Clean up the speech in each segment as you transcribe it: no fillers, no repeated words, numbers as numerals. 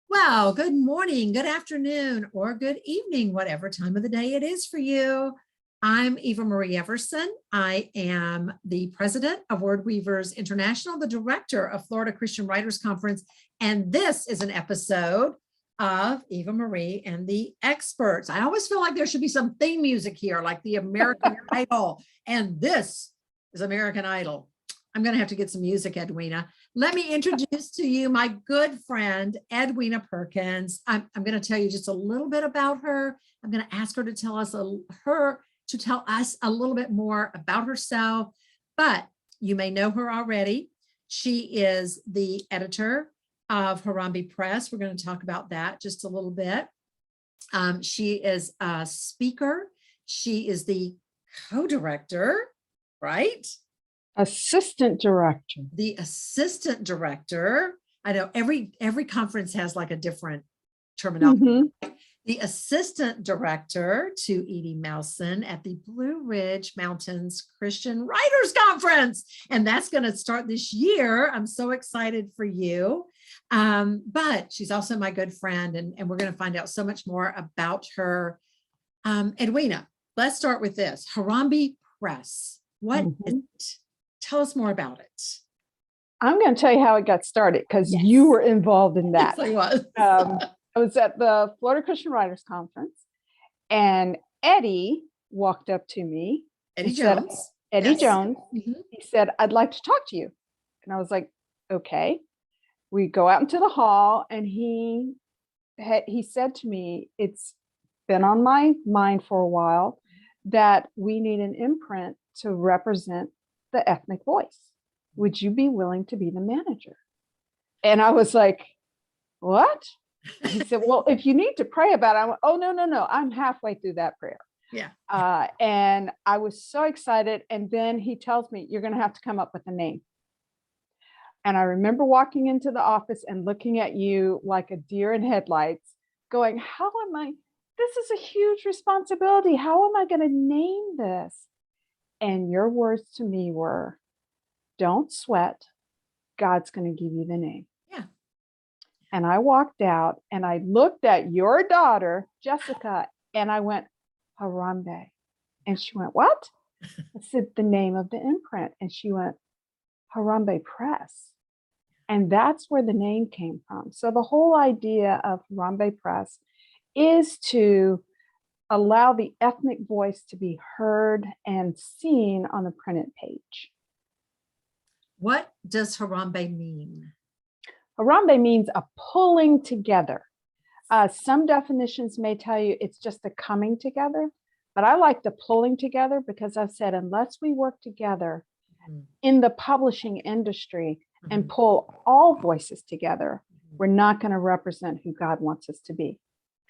Well, good morning, good afternoon, or good evening, whatever time of the day it is for you. I'm Eva Marie Everson. I am the president of Wordweavers International, the director of Florida Christian Writers Conference, and this is an episode of Eva Marie and the Experts. I always feel like there should be some theme music here, like the American Idol, and this is American Idol. I'm going to have to get some music, Edwina. Let me introduce to you my good friend, Edwina Perkins. I'm going to tell you just a little bit about her. I'm going to ask her to tell us a little bit more about herself, but you may know her already. She is the editor of Harambee Press. We're going to talk about that just a little bit. She is a speaker. She is the co-director, right? Assistant director. The assistant director. I know every conference has like a different terminology. The assistant director to Edie Mousen at the Blue Ridge Mountains Christian Writers Conference. And that's going to start this year. I'm so excited for you. But she's also my good friend, and we're going to find out so much more about her. Edwina, let's start with this. Harambee Press. What is it? Tell us more about it. I'm going to tell you how it got started because you were involved in that. Yes, I was. I was at the Florida Christian Writers Conference, and Eddie walked up to me. Eddie Jones. Jones. He said, "I'd like to talk to you." And I was like, "Okay." We go out into the hall, and he said to me, "It's been on my mind for a while that we need an imprint to represent the ethnic voice. Would you be willing to be the manager?" And I was like, "What?" He said, "Well, if you need to pray about it." I went, "Oh, no. I'm halfway through that prayer." Yeah. And I was so excited. And then he tells me, "You're going to have to come up with a name." And I remember walking into the office and looking at you like a deer in headlights, going, this is a huge responsibility. How am I going to name this? And your words to me were, "Don't sweat. God's going to give you the name." Yeah. And I walked out and I looked at your daughter, Jessica, and I went, "Harambee." And she went, "What?" I said, "The name of the imprint." And she went, "Harambee Press." And that's where the name came from. So the whole idea of Harambee Press is to allow the ethnic voice to be heard and seen on the printed page. What does Harambee mean? Harambee means a pulling together. Some definitions may tell you it's just a coming together, but I like the pulling together because I've said, unless we work together in the publishing industry and pull all voices together, we're not going to represent who God wants us to be.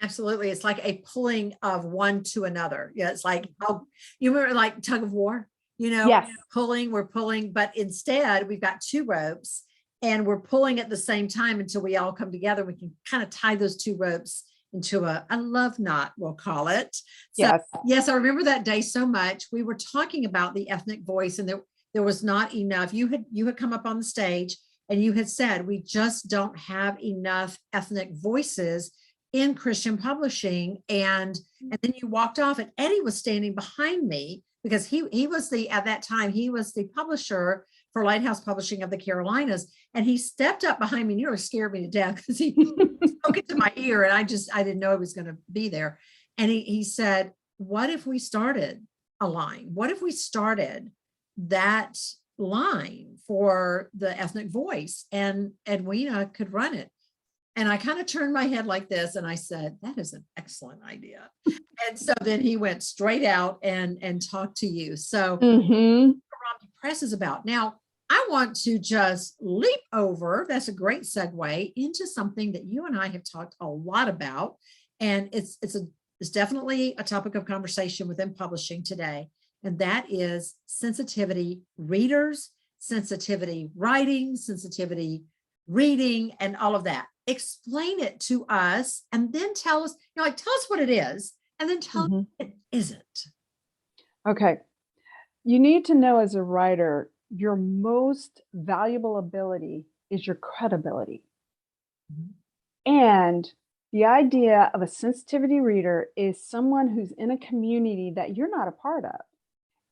Absolutely. It's like a pulling of one to another. Yeah, it's like, you remember like tug of war, Yes. we're pulling, but instead we've got two ropes and we're pulling at the same time until we all come together. We can kind of tie those two ropes into a love knot, we'll call it. So, yes, I remember that day so much. We were talking about the ethnic voice, and there was not enough. You had come up on the stage and you had said, we just don't have enough ethnic voices in Christian publishing. And then you walked off, and Eddie was standing behind me because he was at that time, he was the publisher for Lighthouse Publishing of the Carolinas. And he stepped up behind me, and you scared me to death because he spoke into my ear, and I didn't know he was going to be there. And he said, "What if we started a line? What if we started that line for the ethnic voice, and Edwina could run it?" And I kind of turned my head like this, and I said, "That is an excellent idea." And so then he went straight out and talked to you. So Harambee Press is about. Now, I want to just leap over, that's a great segue, into something that you and I have talked a lot about. And it's definitely a topic of conversation within publishing today. And that is sensitivity readers, sensitivity writing, sensitivity reading, and all of that. Explain it to us, and then tell us, tell us what it is, and then tell us what it isn't. Okay. You need to know, as a writer, your most valuable ability is your credibility. And the idea of a sensitivity reader is someone who's in a community that you're not a part of.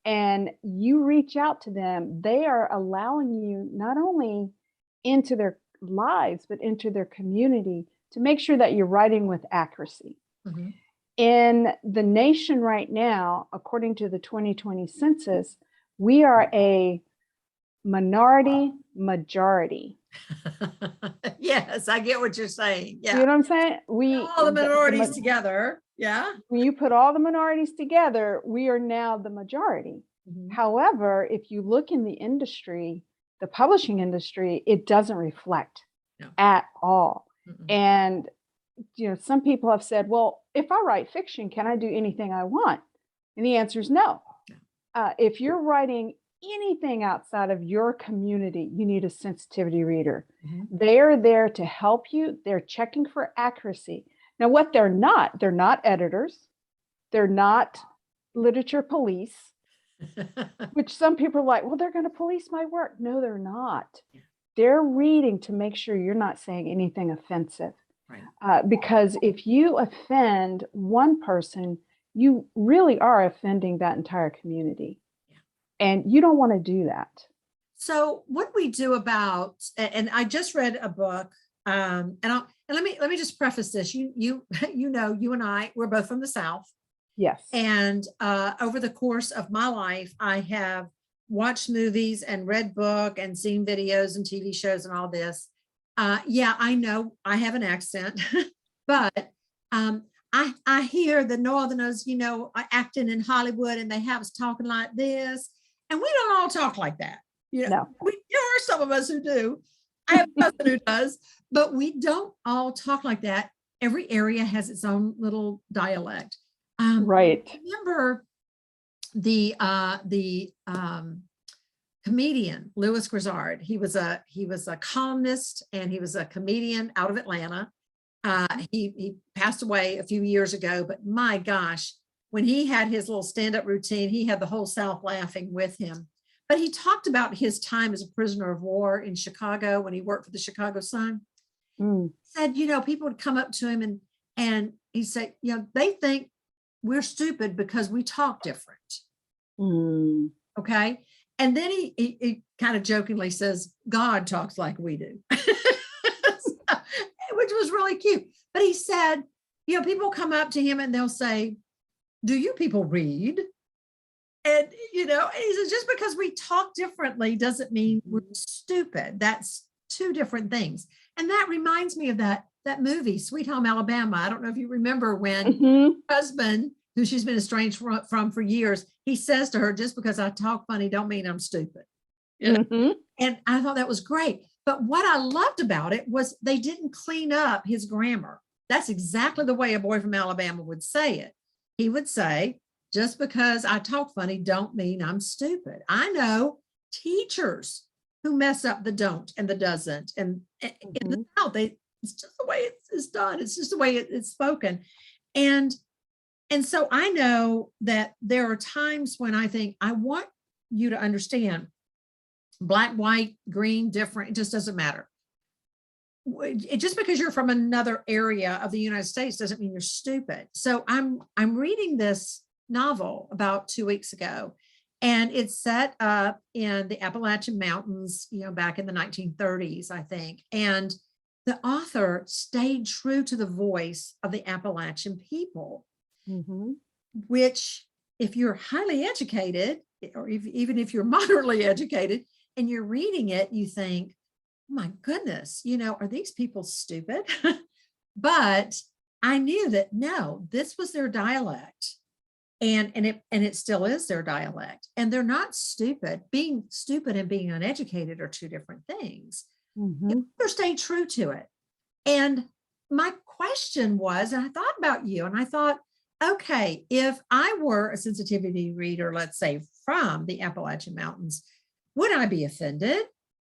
And you reach out to them, they are allowing you not only into their lives, but into their community to make sure that you're writing with accuracy. Mhm. In the nation right now, according to the 2020 census, we are a minority majority. Yes, I get what you're saying. You Yeah. know what I'm saying? All the minorities together. Yeah. When you put all the minorities together, we are now the majority. Mhm. However, if you look in the industry, the publishing industry, it doesn't reflect No. at all. Mm-mm. And some people have said, well, if I write fiction, can I do anything I want? And the answer is no. If you're writing anything outside of your community, you need a sensitivity reader. Mhm. They're there to help you. They're checking for accuracy. Now, what they're not editors. They're not literature police, which some people are like, well, they're going to police my work. No, they're not. They're reading to make sure you're not saying anything offensive. Right. Because if you offend one person, you really are offending that entire community. Yeah. And you don't want to do that. So what we do about, and I just read a book, and let me just preface this. You and I, we're both from the South. Yes. And over the course of my life, I have watched movies and read book and seen videos and TV shows and all this. Yeah, I know I have an accent, but I hear the Northerners, acting in Hollywood, and they have us talking like this, and we don't all talk like that. No. There are some of us who do. I have a cousin who does, but we don't all talk like that. Every area has its own little dialect. Right. Remember the comedian Louis Grizzard. He was a columnist and he was a comedian out of Atlanta. He passed away a few years ago, but my gosh, when he had his little stand-up routine, he had the whole South laughing with him. But he talked about his time as a prisoner of war in Chicago when he worked for the Chicago Sun. Mm. Said, people would come up to him and he said, they think we're stupid because we talk different. Mm. Okay. And then he kind of jokingly says, God talks like we do, which was really cute. But he said, people come up to him and they'll say, do you people read? And, he says, just because we talk differently doesn't mean we're stupid. That's two different things. And that reminds me of that movie, Sweet Home Alabama. I don't know if you remember when her husband, who she's been estranged from for years, he says to her, just because I talk funny don't mean I'm stupid. And I thought that was great. But what I loved about it was they didn't clean up his grammar. That's exactly the way a boy from Alabama would say it. He would say, just because I talk funny don't mean I'm stupid. I know teachers who mess up the don't and the doesn't. And in the South, it's just the way it's done. It's just the way it's spoken. And so I know that there are times when I think, I want you to understand black, white, green, different, it just doesn't matter. Just because you're from another area of the United States doesn't mean you're stupid. So I'm reading this novel about 2 weeks ago, and it's set up in the Appalachian Mountains, back in the 1930s, I think. And the author stayed true to the voice of the Appalachian people, which, if you're highly educated, or even if you're moderately educated and you're reading it, you think, oh my goodness, are these people stupid? But I knew that no, this was their dialect. And it still is their dialect. And they're not stupid. Being stupid and being uneducated are two different things. They're staying true to it. And my question was, and I thought about you, and I thought, okay, if I were a sensitivity reader, let's say from the Appalachian Mountains, would I be offended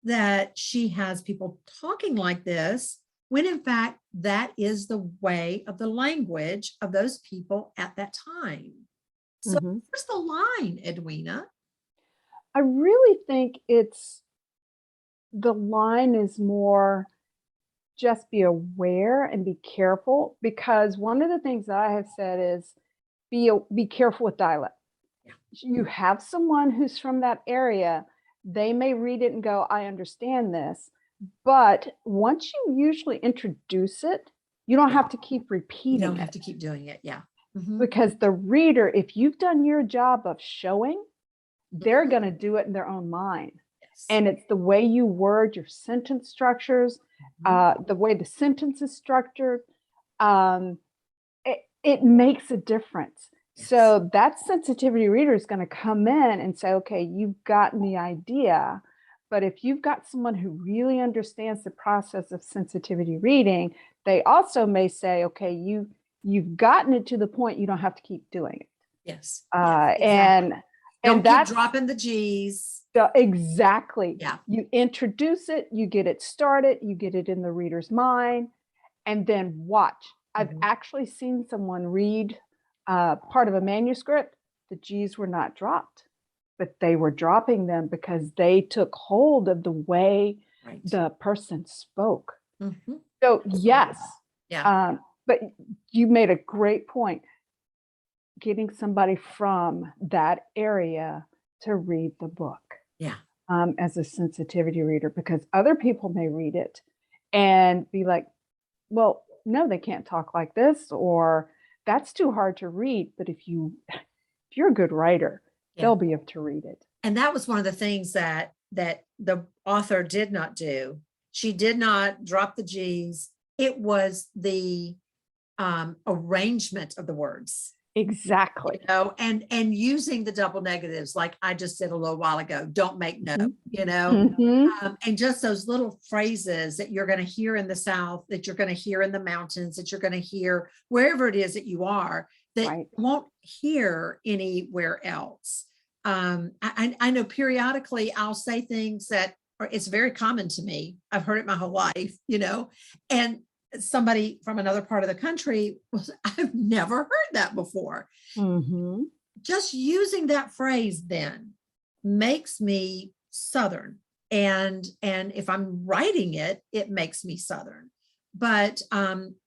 that she has people talking like this, when in fact that is the way of the language of those people at that time? So where's the line, Edwina? I really think the line is more just be aware and be careful, because one of the things that I have said is be careful with dialect. Yeah. You have someone who's from that area, they may read it and go, I understand this. But once you usually introduce it, you don't have to keep You repeating don't have it, to keep doing it. Yeah. Mhm. because the reader, if you've done your job of showing, they're Mhm. going to do it in their own mind. Yes. And it's the way you word your sentence structures, the way the sentence is structured. It makes a difference. Yes. So that sensitivity reader is going to come in and say, okay, you've gotten the idea. But if you've got someone who really understands the process of sensitivity reading, they also may say, okay, you've gotten it to the point you don't have to keep doing it. Yes. Yes, exactly. And Don't keep that's dropping the G's. exactly. Yeah. You introduce it, you get it started, you get it in the reader's mind, and then watch. I've actually seen someone read part of a manuscript. The G's were not dropped, but they were dropping them because they took hold of the way Right. the person spoke. Mm-hmm. So yes, Yeah. but you made a great point. Getting somebody from that area to read the book. Yeah. As a sensitivity reader, because other people may read it and be like, well, no, they can't talk like this, or that's too hard to read. But if you're a good writer, Yeah. they'll be able to read it. And that was one of the things that the author did not do. She did not drop the G's. It was the arrangement of the words. Exactly. You know, and using the double negatives, like I just did a little while ago. Don't make no, you know, and just those little phrases that you're going to hear in the South, that you're going to hear in the mountains, that you're going to hear wherever it is that you are, that Right. you won't hear anywhere else. I know periodically I'll say things that it's very common to me. I've heard it my whole life, you know, and somebody from another part of the country was, I've never heard that before. Just using that phrase then makes me Southern. And if I'm writing it, it makes me Southern. But,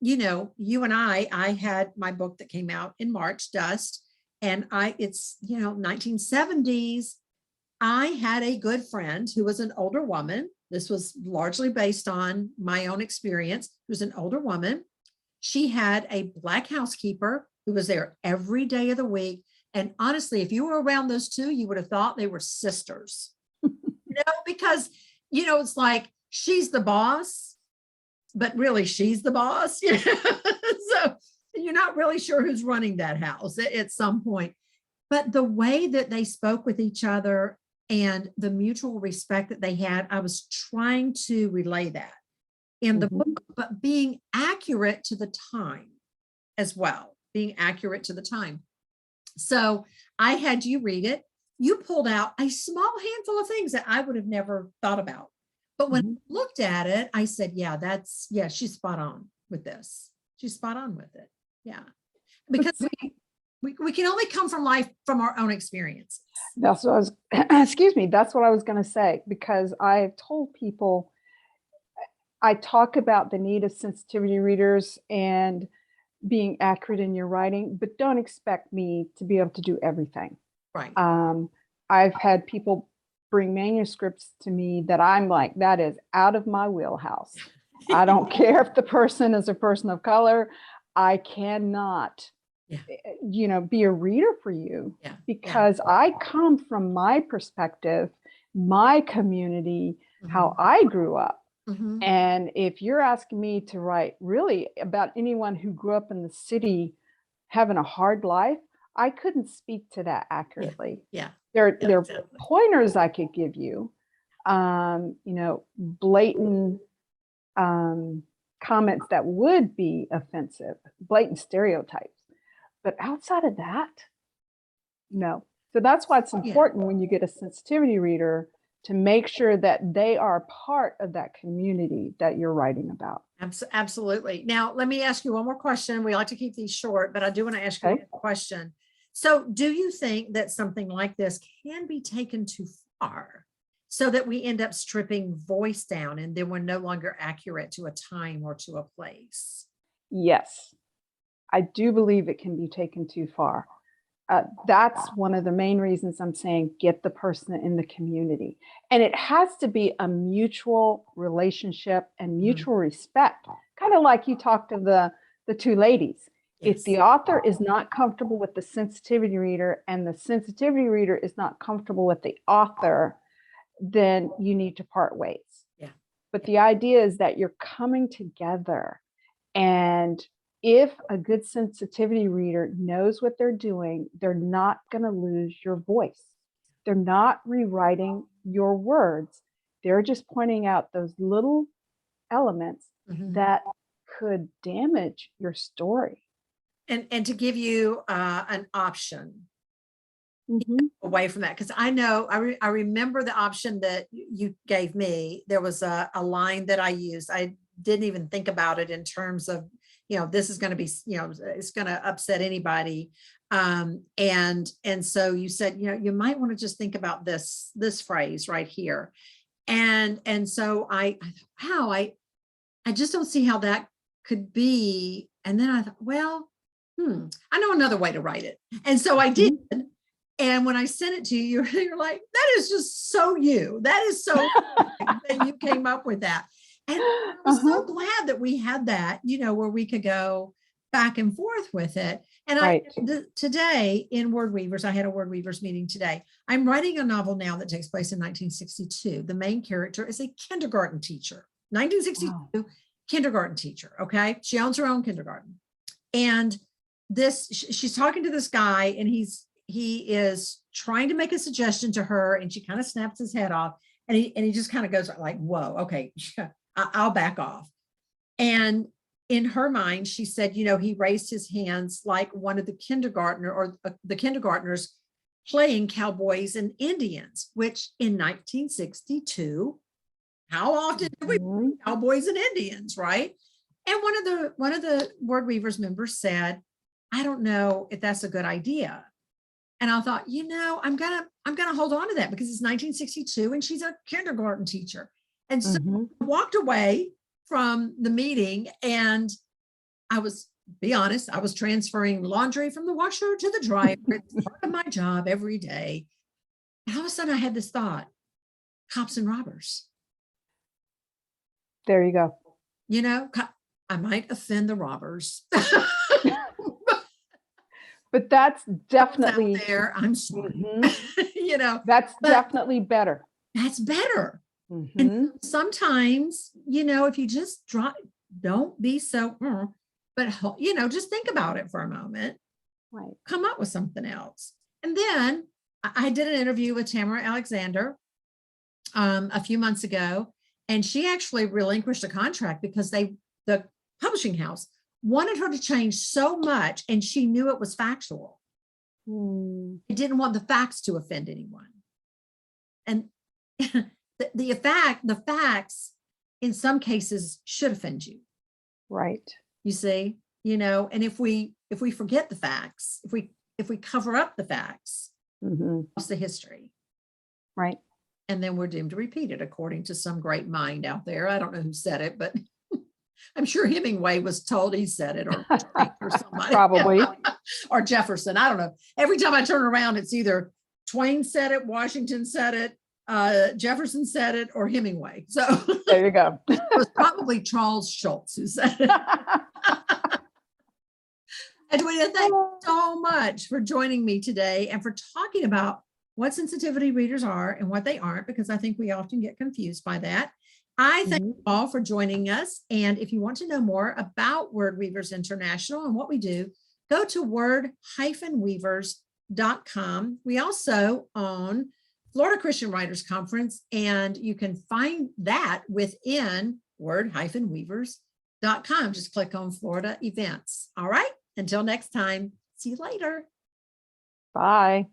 you know, you and I had my book that came out in March, Dust, and it's, you know, 1970s. I had a good friend who was an older woman. This was largely based on my own experience. Who was an older woman. She had a Black housekeeper who was there every day of the week. And honestly, if you were around those two, you would have thought they were sisters. You know, because, you know, it's like she's the boss, but really she's the boss. You know? So you're not really sure who's running that house at some point. But the way that they spoke with each other and the mutual respect that they had, I was trying to relay that in the book, but being accurate to the time as well, being accurate to the time. So I had you read it. You pulled out a small handful of things that I would have never thought about. But when I looked at it, I said, yeah, she's spot on with this. She's spot on with it. Yeah. Because we can only come from life from our own experiences. That's what I was, excuse me, that's what I was going to say, because I've told people, I talk about the need of sensitivity readers and being accurate in your writing, but don't expect me to be able to do everything. Right. I've had people bring manuscripts to me that I'm like, that is out of my wheelhouse. I don't care if the person is a person of color. I cannot, you know, be a reader for you, because I come from my perspective, my community, how I grew up. And if you're asking me to write really about anyone who grew up in the city having a hard life, I couldn't speak to that accurately. There are pointers I could give you, you know, blatant comments that would be offensive, blatant stereotypes. But outside of that, no. So that's why it's important when you get a sensitivity reader to make sure that they are part of that community that you're writing about. Absolutely. Now, let me ask you one more question. We like to keep these short, but I do want to ask you a question. So do you think that something like this can be taken too far? so that we end up stripping voice down and then we're no longer accurate to a time or to a place. Yes, I do believe it can be taken too far. That's one of the main reasons I'm saying get the person in the community. And it has to be a mutual relationship and mutual respect, kind of like you talked to the two ladies. Yes. If the author is not comfortable with the sensitivity reader and the sensitivity reader is not comfortable with the author, then you need to part ways. Yeah. But the idea is that you're coming together, and if a good sensitivity reader knows what they're doing, they're not going to lose your voice. They're not rewriting your words. They're just pointing out those little elements that could damage your story. And to give you an option away from that, because I know I remember the option that you gave me. There was a line that I used. I didn't even think about it in terms of, this is going to be, it's going to upset anybody. And so you said, you might want to just think about this phrase right here. And so I just don't see how that could be. And then I thought, well, I know another way to write it. And so I did. And when I sent it to you, you're like, that is just so you. That is so that you came up with that. And I was so glad that we had that, where we could go back and forth with it. And today in Wordweavers, I had a Wordweavers meeting today. I'm writing a novel now that takes place in 1962. The main character is a kindergarten teacher, 1962 kindergarten teacher. Okay. She owns her own kindergarten. And she's talking to this guy, and he is trying to make a suggestion to her, and she kind of snaps his head off, and he just kind of goes like, whoa, okay, I'll back off. And in her mind, she said, he raised his hands like one of the kindergartners playing cowboys and Indians, which in 1962, how often do we play cowboys and Indians, right? And one of the Wordweavers members said, I don't know if that's a good idea. And I thought, I'm gonna hold on to that because it's 1962 and she's a kindergarten teacher. And so I walked away from the meeting, and be honest, I was transferring laundry from the washer to the dryer. It's part of my job every day. And all of a sudden I had this thought, cops and robbers. There you go. I might offend the robbers. But that's definitely there. I'm sorry. That's definitely better. That's better. And sometimes, if you just don't be so, but just think about it for a moment. Right. Come up with something else. And then I did an interview with Tamara Alexander a few months ago, and she actually relinquished a contract because the publishing house wanted her to change so much, and she knew it was factual. It didn't want the facts to offend anyone. And the facts in some cases should offend you. Right. You see, and if we forget the facts, if we cover up the facts, what's the history? Right. And then we're doomed to repeat it, according to some great mind out there. I don't know who said it, but I'm sure Hemingway was told he said it, or somebody. Probably. Or Jefferson. I don't know. Every time I turn around, it's either Twain said it, Washington said it, Jefferson said it, or Hemingway. So there you go. It was probably Charles Schultz who said it. Edwina, thank you so much for joining me today and for talking about what sensitivity readers are and what they aren't, because I think we often get confused by that. I thank you all for joining us. And if you want to know more about Wordweavers International and what we do, go to word-weavers.com. We also own Florida Christian Writers Conference, and you can find that within word-weavers.com. Just click on Florida events. All right. Until next time. See you later. Bye.